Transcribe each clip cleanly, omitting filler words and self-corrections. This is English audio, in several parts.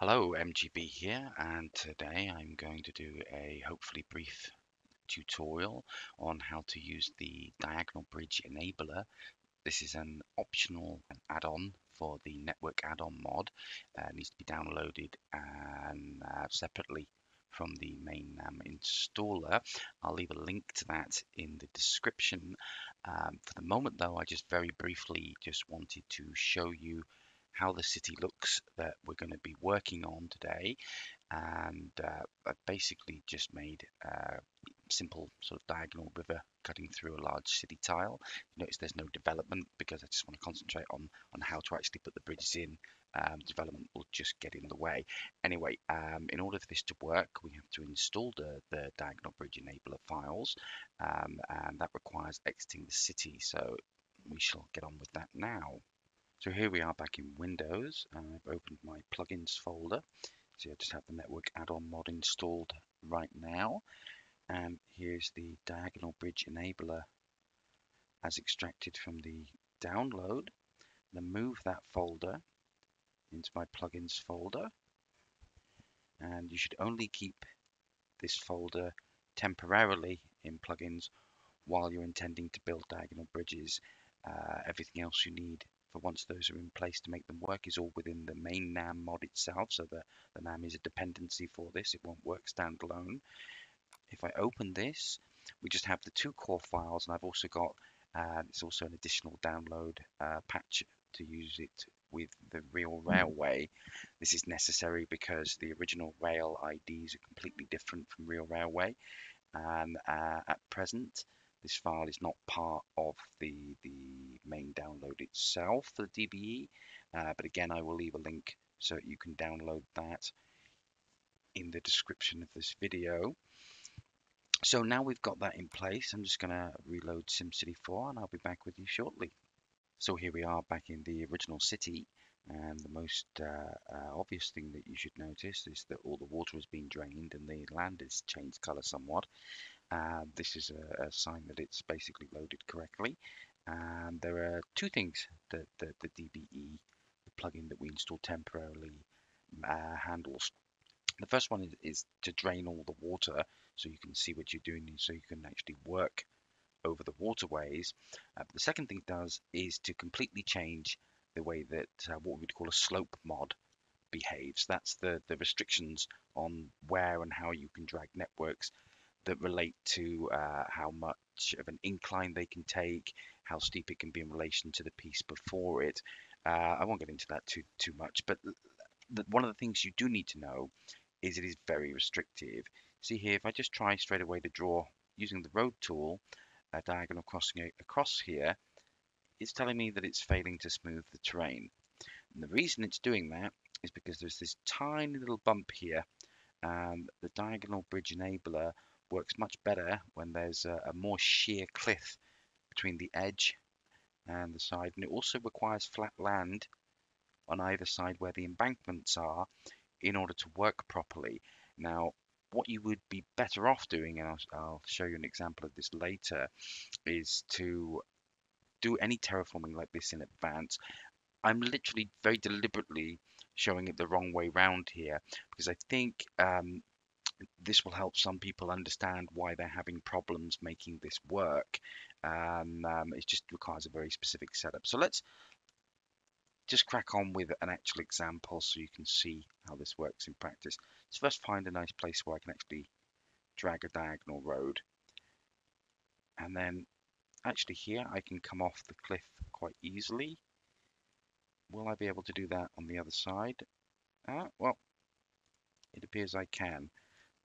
Hello, MGB here, and today I'm going to do a hopefully brief tutorial on how to use the Diagonal Bridge Enabler. This is an optional add-on for the Network add-on mod. It needs to be downloaded and separately from the main installer. I'll leave a link to that in the description. For the moment though, I just very briefly just wanted to show you how the city looks that we're going to be working on today, and I've basically just made a simple sort of diagonal river cutting through a large city tile. Notice there's no development because I just want to concentrate on how to actually put the bridges in. Development will just get in the way. Anyway, in order for this to work, we have to install the Diagonal Bridge Enabler files, and that requires exiting the city. So we shall get on with that now. So here we are back in Windows. I've opened my plugins folder. So I just have the network add-on mod installed right now. And here's the Diagonal Bridge Enabler as extracted from the download. Then move that folder into my plugins folder. And you should only keep this folder temporarily in plugins while you're intending to build diagonal bridges. Everything else you need for once those are in place to make them work is all within the main NAM mod itself, so the NAM is a dependency for this. It won't work standalone. If I open this, we just have the two core files, and I've also got it's also an additional download patch to use it with the real railway. This is necessary because the original rail IDs are completely different from real railway, and at present this file is not part of the main download itself for the DBE, but again I will leave a link so that you can download that in the description of this video. So now we've got that in place, I'm just going to reload SimCity 4 and I'll be back with you shortly. So here we are back in the original city, and the most obvious thing that you should notice is that all the water has been drained and the land has changed colour somewhat. This is a sign that it's basically loaded correctly. And there are two things that the DBE, the plugin that we installed temporarily, handles. The first one is to drain all the water so you can see what you're doing, so you can actually work over the waterways. But the second thing it does is to completely change the way that what we would call a slope mod behaves. That's the restrictions on where and how you can drag networks that relate to how much of an incline they can take, how steep it can be in relation to the piece before it. I won't get into that too much, but one of the things you do need to know is it is very restrictive. See here, if I just try straight away to draw using the road tool, a diagonal crossing across here, it's telling me that it's failing to smooth the terrain. And the reason it's doing that is because there's this tiny little bump here, and the Diagonal Bridge Enabler works much better when there's a more sheer cliff between the edge and the side, and it also requires flat land on either side where the embankments are in order to work properly. Now, what you would be better off doing, and I'll show you an example of this later, is to do any terraforming like this in advance. I'm literally very deliberately showing it the wrong way round here because I think this will help some people understand why they're having problems making this work. It just requires a very specific setup. So let's just crack on with an actual example so you can see how this works in practice. Let's first find a nice place where I can actually drag a diagonal road. And then actually here I can come off the cliff quite easily. Will I be able to do that on the other side? Well, it appears I can.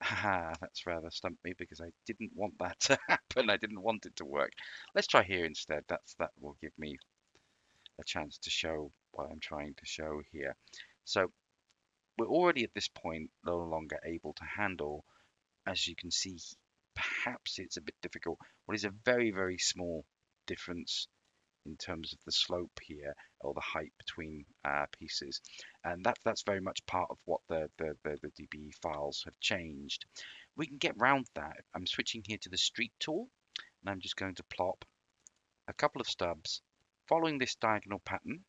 Haha, that's rather stumped me because I didn't want that to happen. I didn't want it to work. Let's try here instead. That will give me a chance to show what I'm trying to show here. So we're already at this point no longer able to handle, as you can see, perhaps it's a bit difficult. What is a very, very small difference in terms of the slope here, or the height between pieces, and that's very much part of what the DBE files have changed. We can get round that. I'm switching here to the street tool, and I'm just going to plop a couple of stubs following this diagonal pattern,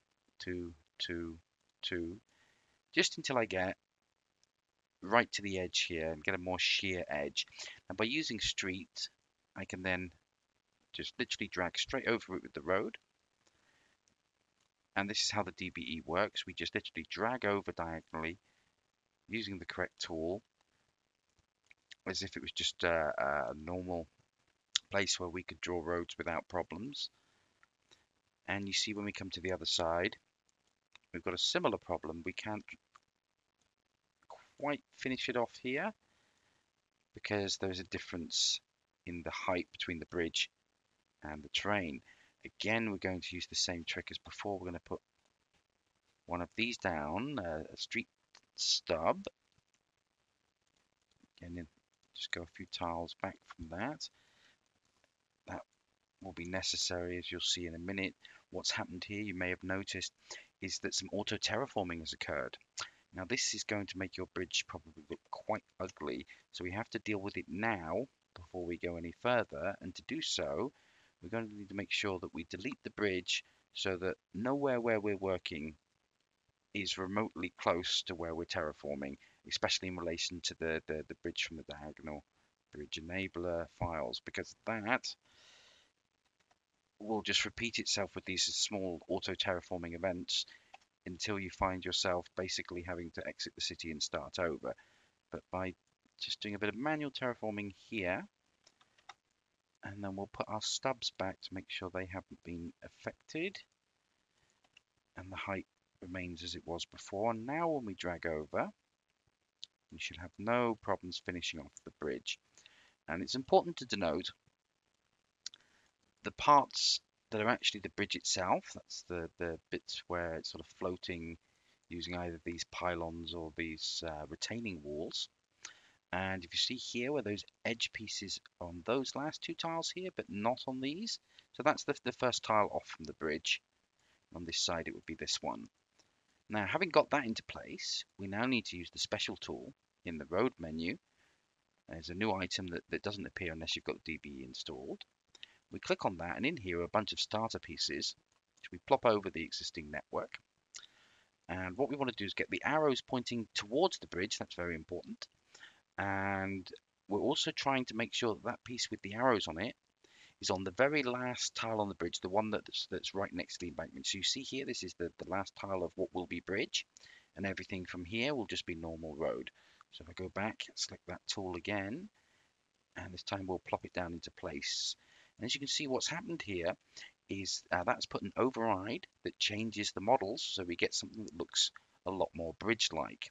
2, 2, 2, just until I get right to the edge here and get a more sheer edge. And by using street, I can then just literally drag straight over it with the road. And this is how the DBE works. We just literally drag over diagonally using the correct tool as if it was just a normal place where we could draw roads without problems. And you see when we come to the other side, we've got a similar problem. We can't quite finish it off here because there's a difference in the height between the bridge and the train. Again, we're going to use the same trick as before. We're going to put one of these down, a street stub. And then just go a few tiles back from that. That will be necessary, as you'll see in a minute. What's happened here, you may have noticed, is that some auto terraforming has occurred. Now this is going to make your bridge probably look quite ugly, so we have to deal with it now before we go any further. And to do so, we're going to need to make sure that we delete the bridge so that nowhere where we're working is remotely close to where we're terraforming, especially in relation to the bridge from the diagonal bridge enabler files, because that will just repeat itself with these small auto terraforming events until you find yourself basically having to exit the city and start over. But by just doing a bit of manual terraforming here, and then we'll put our stubs back to make sure they haven't been affected, and the height remains as it was before. And now when we drag over, we should have no problems finishing off the bridge. And it's important to denote the parts that are actually the bridge itself. That's the bits where it's sort of floating using either these pylons or these retaining walls. And if you see here where those edge pieces on those last two tiles here, but not on these, so that's the first tile off from the bridge. On this side, it would be this one. Now, having got that into place, we now need to use the special tool in the road menu. There's a new item that doesn't appear unless you've got the DBE installed. We click on that, and in here are a bunch of starter pieces, which we plop over the existing network. And what we want to do is get the arrows pointing towards the bridge. That's very important. And we're also trying to make sure that that piece with the arrows on it is on the very last tile on the bridge, the one that's right next to the embankment. So you see here, this is the last tile of what will be bridge, and everything from here will just be normal road. So if I go back, select that tool again, and this time we'll plop it down into place. And as you can see, what's happened here is that's put an override that changes the models, so we get something that looks a lot more bridge-like.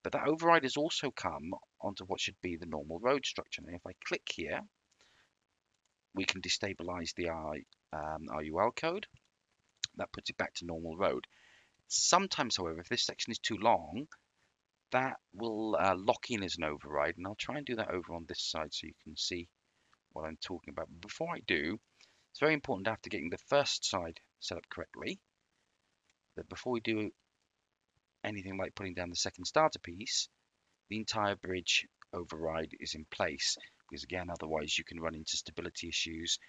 But that override has also come onto what should be the normal road structure. Now, if I click here, we can destabilize the RUL code. That puts it back to normal road. Sometimes, however, if this section is too long, that will lock in as an override. And I'll try and do that over on this side so you can see what I'm talking about. But before I do, it's very important after getting the first side set up correctly, that before we do anything like putting down the second starter piece, the entire bridge override is in place, because again, otherwise you can run into stability issues,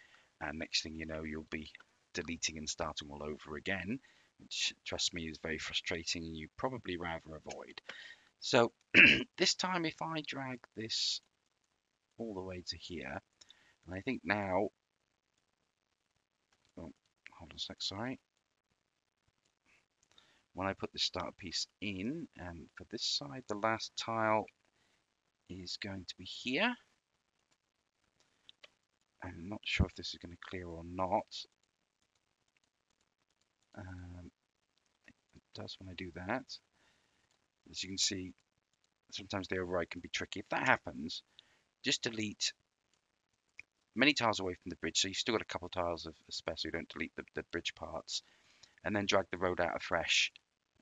and next thing you know, you'll be deleting and starting all over again, which, trust me, is very frustrating and you probably rather avoid. So this time, if I drag this all the way to here, and I think now, oh, hold on a sec, sorry. When I put the start piece in, and for this side, the last tile is going to be here. I'm not sure if this is going to clear or not. It does when I do that. As you can see, sometimes the override can be tricky. If that happens, just delete many tiles away from the bridge, so you've still got a couple of tiles of space, so you don't delete the bridge parts, and then drag the road out afresh,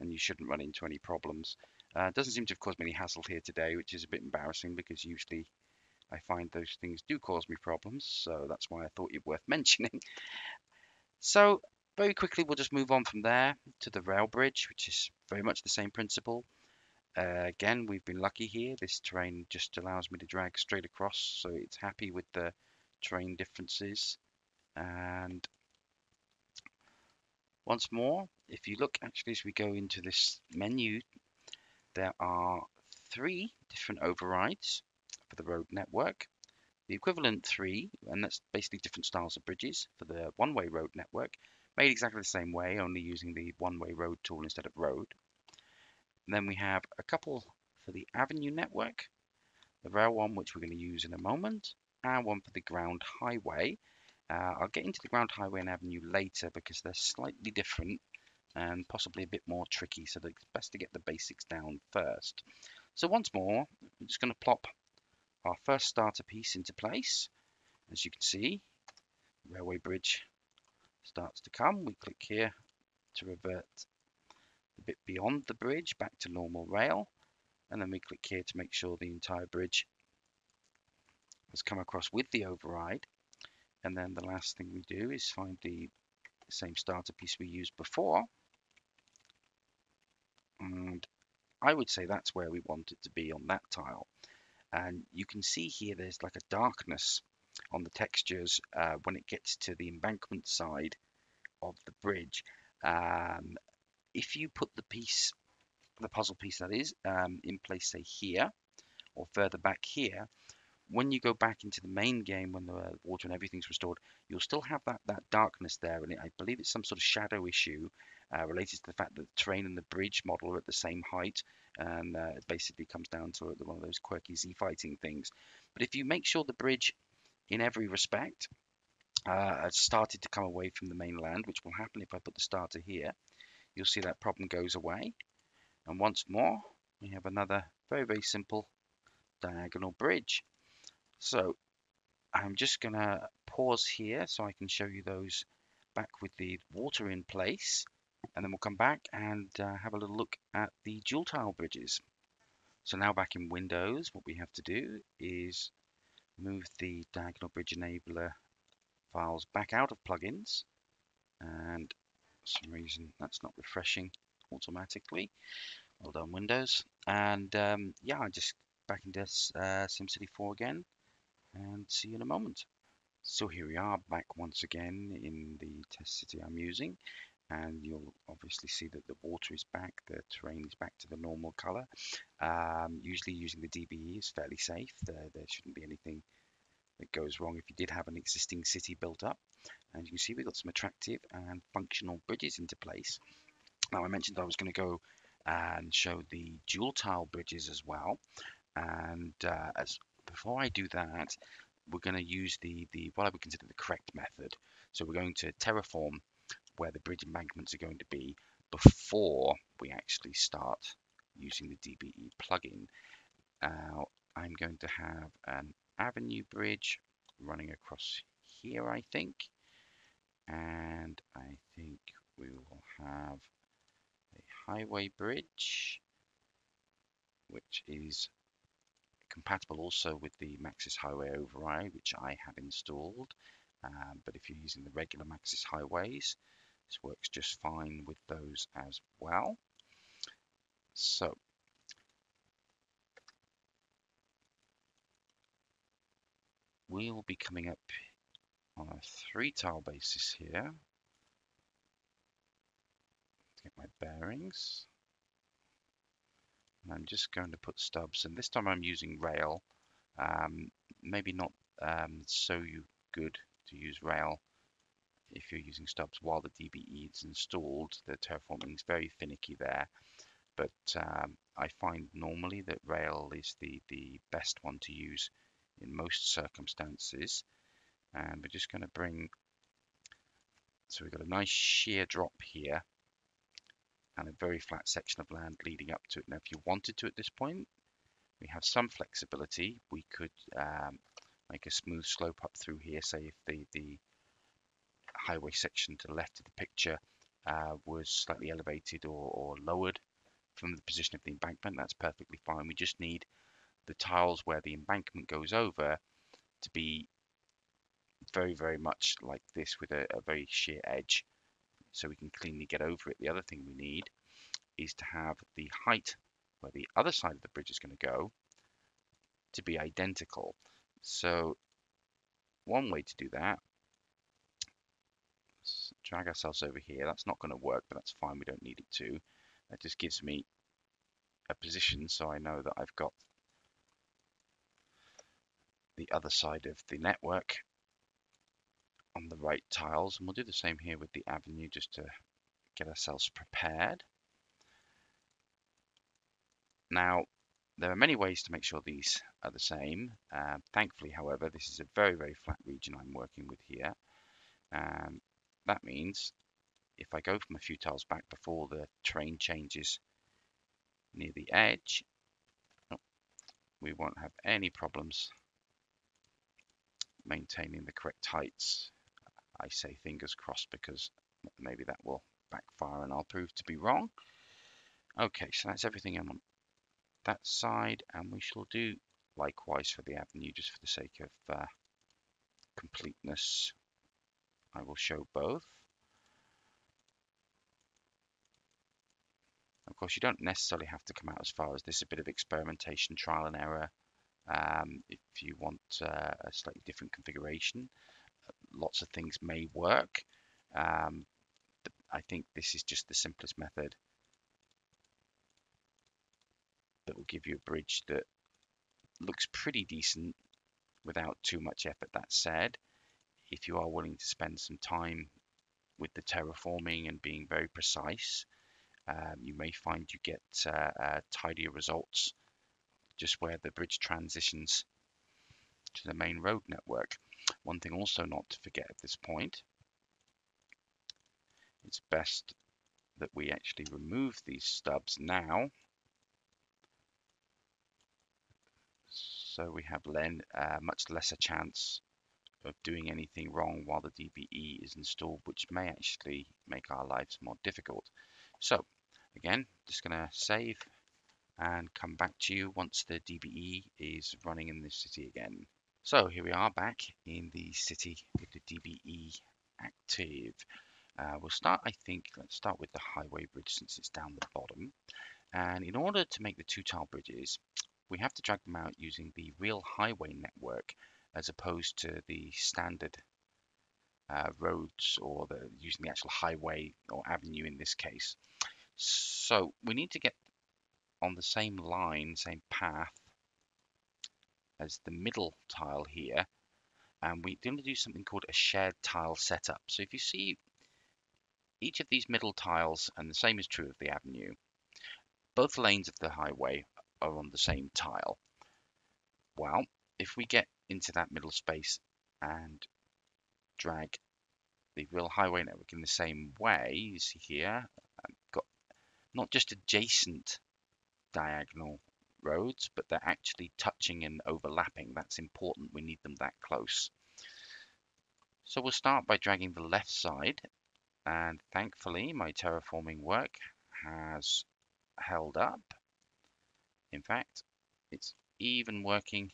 and you shouldn't run into any problems. It doesn't seem to have caused me any hassle here today, which is a bit embarrassing because usually I find those things do cause me problems, so that's why I thought it worth mentioning. So very quickly, we'll just move on from there to the rail bridge, which is very much the same principle. Again, we've been lucky here. This terrain just allows me to drag straight across, so it's happy with the terrain differences. And once more, if you look actually as we go into this menu, there are 3 different overrides for the road network. The equivalent 3, and that's basically different styles of bridges for the one-way road network, made exactly the same way, only using the one-way road tool instead of road. And then we have a couple for the avenue network, the rail one, which we're going to use in a moment, and one for the ground highway. I'll get into the ground highway and avenue later because they're slightly different and possibly a bit more tricky, so it's best to get the basics down first. So once more, I'm just going to plop our first starter piece into place. As you can see, the railway bridge starts to come. We click here to revert a bit beyond the bridge back to normal rail, and then we click here to make sure the entire bridge has come across with the override. And then the last thing we do is find the same starter piece we used before, and I would say that's where we want it to be on that tile. And you can see here there's like a darkness on the textures when it gets to the embankment side of the bridge. If you put the puzzle piece that is, in place, say here, or further back here, when you go back into the main game, when the water and everything's restored, you'll still have that darkness there, and I believe it's some sort of shadow issue related to the fact that the terrain and the bridge model are at the same height, and it basically comes down to one of those quirky Z-fighting things. But if you make sure the bridge, in every respect, has started to come away from the mainland, which will happen if I put the starter here, you'll see that problem goes away. And once more, we have another very, very simple diagonal bridge. So I'm just going to pause here so I can show you those back with the water in place, and then we'll come back and have a little look at the dual tile bridges. So now back in Windows, what we have to do is move the diagonal bridge enabler files back out of plugins, and for some reason that's not refreshing automatically. Well done, Windows. And yeah, I just back into SimCity 4 again, and see you in a moment. So here we are back once again in the test city I'm using, and you'll obviously see that the water is back, the terrain is back to the normal color. Usually using the DBE is fairly safe. There shouldn't be anything that goes wrong if you did have an existing city built up. And you can see we've got some attractive and functional bridges into place. Now I mentioned I was going to go and show the dual tile bridges as well, and before I do that, we're going to use the what I would consider the correct method. So we're going to terraform where the bridge embankments are going to be before we actually start using the DBE plugin. Now I'm going to have an avenue bridge running across here, I think, and I think we will have a highway bridge which is compatible also with the Maxis Highway override, which I have installed. But if you're using the regular Maxis Highways, this works just fine with those as well. So we'll be coming up on a 3-tile basis here. Get my bearings. And I'm just going to put stubs, and this time I'm using rail. Maybe not so good to use rail if you're using stubs while the DBE is installed. The terraforming is very finicky there, but I find normally that rail is the best one to use in most circumstances. And we're just going to bring, so we've got a nice sheer drop here and a very flat section of land leading up to it. Now if you wanted to at this point, we have some flexibility. We could make a smooth slope up through here, say if the highway section to the left of the picture was slightly elevated or lowered from the position of the embankment. That's perfectly fine. We just need the tiles where the embankment goes over to be very, very much like this, with a very sheer edge, so we can cleanly get over it. The other thing we need is to have the height where the other side of the bridge is going to go to be identical. So one way to do that, let's drag ourselves over here. That's not going to work, but that's fine. We don't need it to. That just gives me a position so I know that I've got the other side of the network on the right tiles, and we'll do the same here with the avenue just to get ourselves prepared. Now, there are many ways to make sure these are the same. Thankfully, however, this is a very, very flat region I'm working with here. That means if I go from a few tiles back before the terrain changes near the edge, we won't have any problems maintaining the correct heights. I say fingers crossed because maybe that will backfire and I'll prove to be wrong. Okay, so that's everything on that side, and we shall do likewise for the avenue just for the sake of completeness. I will show both. Of course, you don't necessarily have to come out as far as this. A bit of experimentation, trial and error. If you want a slightly different configuration, lots of things may work. I think this is just the simplest method that will give you a bridge that looks pretty decent without too much effort. That said, if you are willing to spend some time with the terraforming and being very precise, you may find you get tidier results just where the bridge transitions to the main road network. One thing also not to forget at this point, it's best that we actually remove these stubs now, so we have much less a chance of doing anything wrong while the DBE is installed, which may actually make our lives more difficult. So again, just going to save and come back to you once the DBE is running in this city again. So here we are back in the city with the DBE active. We'll start, let's start with the highway bridge since it's down the bottom. And in order to make the two tile bridges, we have to drag them out using the real highway network as opposed to the standard roads or using the actual highway or avenue in this case. So we need to get on the same line, same path as the middle tile here, and we're going to do something called a shared tile setup. So if you see each of these middle tiles, and the same is true of the avenue, both lanes of the highway are on the same tile. Well, if we get into that middle space and drag the real highway network in the same way, you see here, I've got not just adjacent diagonal roads, but they're actually touching and overlapping. That's important. We need them that close. So we'll start by dragging the left side, and thankfully my terraforming work has held up. In fact, it's even working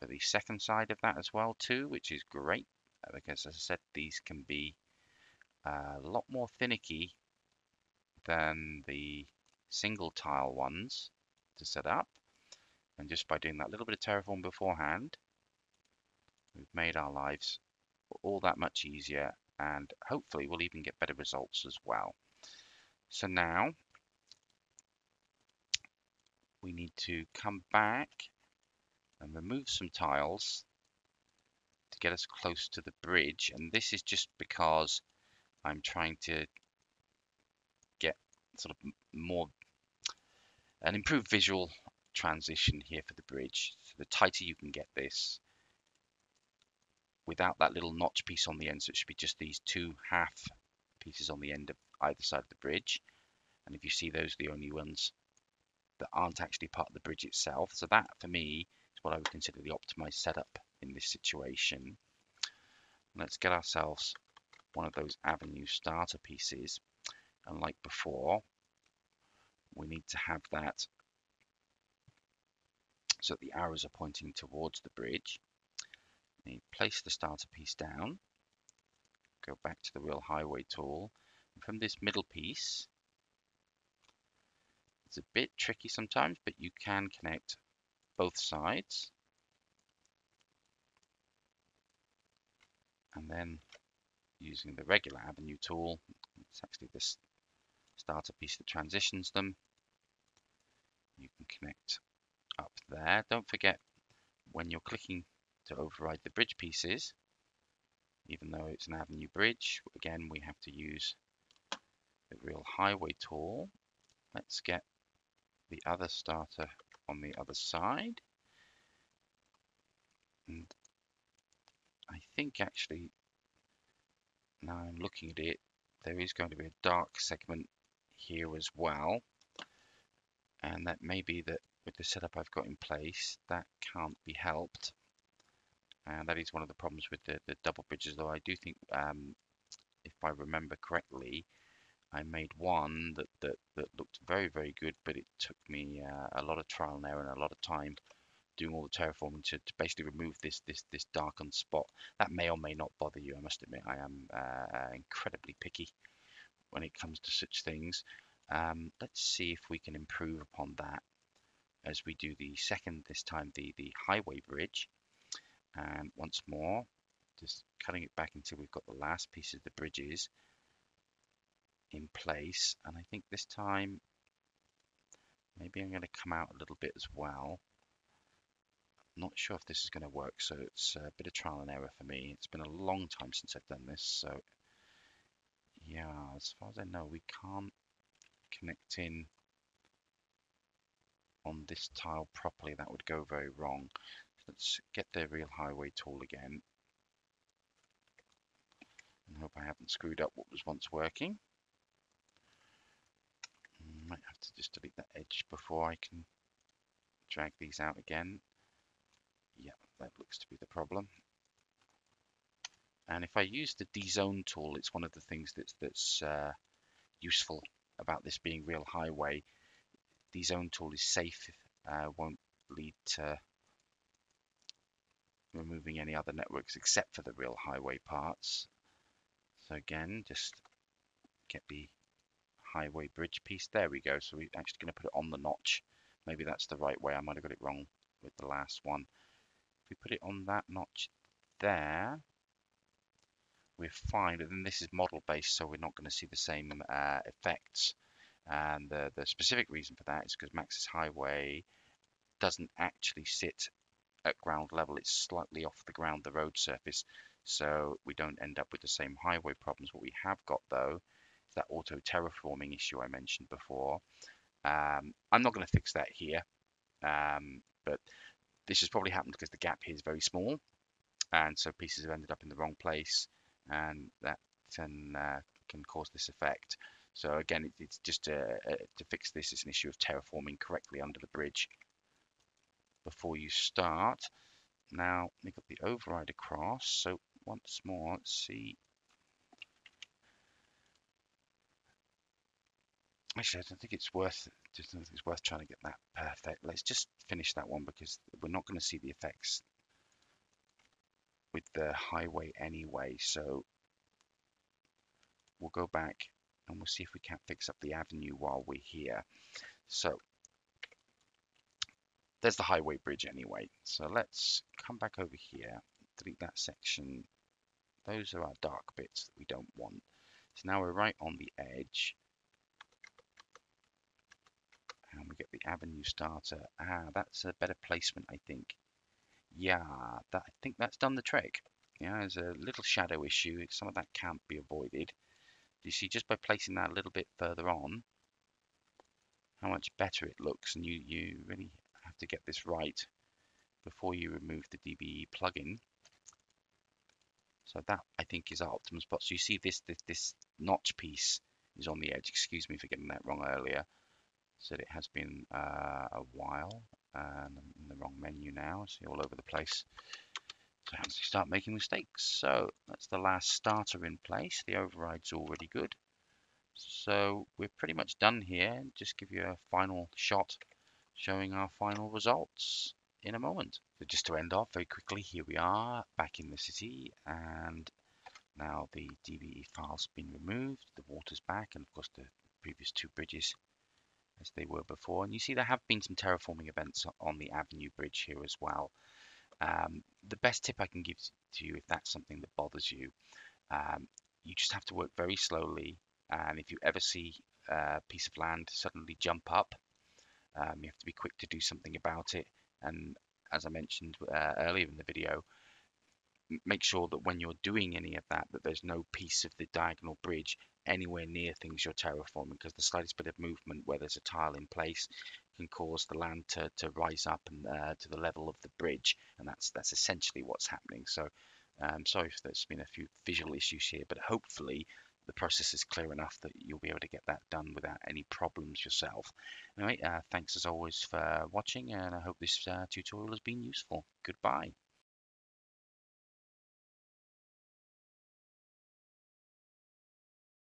for the second side of that as well too, which is great because, as I said, these can be a lot more finicky than the single tile ones to set up. And just by doing that little bit of terraform beforehand, we've made our lives all that much easier, and hopefully we'll even get better results as well. So now we need to come back and remove some tiles to get us close to the bridge, and this is just because I'm trying to get sort of an improved visual transition here for the bridge. So the tighter you can get this without that little notch piece on the end, so it should be just these two half pieces on the end of either side of the bridge, and if you see, those are the only ones that aren't actually part of the bridge itself. So that for me is what I would consider the optimized setup in this situation. Let's get ourselves one of those avenue starter pieces, and like before, we need to have that so the arrows are pointing towards the bridge. You place the starter piece down, go back to the real highway tool, and from this middle piece, it's a bit tricky sometimes, but you can connect both sides. And then using the regular avenue tool, it's actually this starter piece that transitions them. You can connect up there. Don't forget, when you're clicking to override the bridge pieces, even though it's an avenue bridge, again, we have to use the real highway tool. Let's get the other starter on the other side. And I think actually, now I'm looking at it, there is going to be a dark segment here as well. And that may be that with the setup I've got in place, that can't be helped. And that is one of the problems with the double bridges, though I do think, if I remember correctly, I made one that looked very, very good, but it took me a lot of trial and error and a lot of time doing all the terraforming to basically remove this darkened spot. That may or may not bother you. I must admit, I am incredibly picky when it comes to such things. Let's see if we can improve upon that as we do the second, this time the highway bridge. And once more, just cutting it back until we've got the last piece of the bridges in place. And I think this time, maybe I'm going to come out a little bit as well. Not sure if this is going to work, so it's a bit of trial and error for me. It's been a long time since I've done this, so yeah, as far as I know, we can't connect in on this tile properly. That would go very wrong. Let's get the real highway tool again and hope I haven't screwed up what was once working. Might have to just delete that edge before I can drag these out again. Yeah, that looks to be the problem. And if I use the dezone tool, it's one of the things that's useful about this being real highway. Dezone tool is safe, won't lead to removing any other networks except for the real highway parts. So again, just get the highway bridge piece. There we go. So we're actually going to put it on the notch. Maybe that's the right way. I might have got it wrong with the last one. If we put it on that notch there, we're fine. But then this is model based, so we're not going to see the same effects. And the specific reason for that is because Max's highway doesn't actually sit at ground level. It's slightly off the ground, the road surface, so we don't end up with the same highway problems. What we have got though is that auto terraforming issue I mentioned before. I'm not going to fix that here, but this has probably happened because the gap here is very small, and so pieces have ended up in the wrong place, and that can cause this effect. So again, it's just to fix this. It's an issue of terraforming correctly under the bridge before you start. Now we've got the override across. So once more, let's see. Actually, I don't think it's worth. Just don't think it's worth trying to get that perfect. Let's just finish that one because we're not going to see the effects with the highway anyway. So we'll go back and we'll see if we can't fix up the avenue while we're here. So there's the highway bridge anyway. So let's come back over here, delete that section. Those are our dark bits that we don't want. So now we're right on the edge. And we get the avenue starter. That's a better placement, I think. Yeah, I think that's done the trick. Yeah, there's a little shadow issue. Some of that can't be avoided. You see, just by placing that a little bit further on, how much better it looks. And you really have to get this right before you remove the DBE plugin. So that, I think, is our optimum spot. So you see this notch piece is on the edge. Excuse me for getting that wrong earlier. So it has been a while, and I'm in the wrong menu now. See, all over the place. So as you start making mistakes. So that's the last starter in place. The override's already good. So we're pretty much done here. Just give you a final shot showing our final results in a moment. So just to end off very quickly, here we are back in the city, and now the DBE file's been removed, the water's back, and of course the previous two bridges as they were before. And you see there have been some terraforming events on the Avenue Bridge here as well. The best tip I can give to you, if that's something that bothers you, you just have to work very slowly. And if you ever see a piece of land suddenly jump up, you have to be quick to do something about it. And as I mentioned earlier in the video, make sure that when you're doing any of that, that there's no piece of the diagonal bridge anywhere near things you're terraforming, because the slightest bit of movement where there's a tile in place can cause the land to rise up and to the level of the bridge, and that's essentially what's happening. So sorry if there's been a few visual issues here, but hopefully the process is clear enough that you'll be able to get that done without any problems yourself. Anyway, thanks as always for watching, and I hope this tutorial has been useful. Goodbye.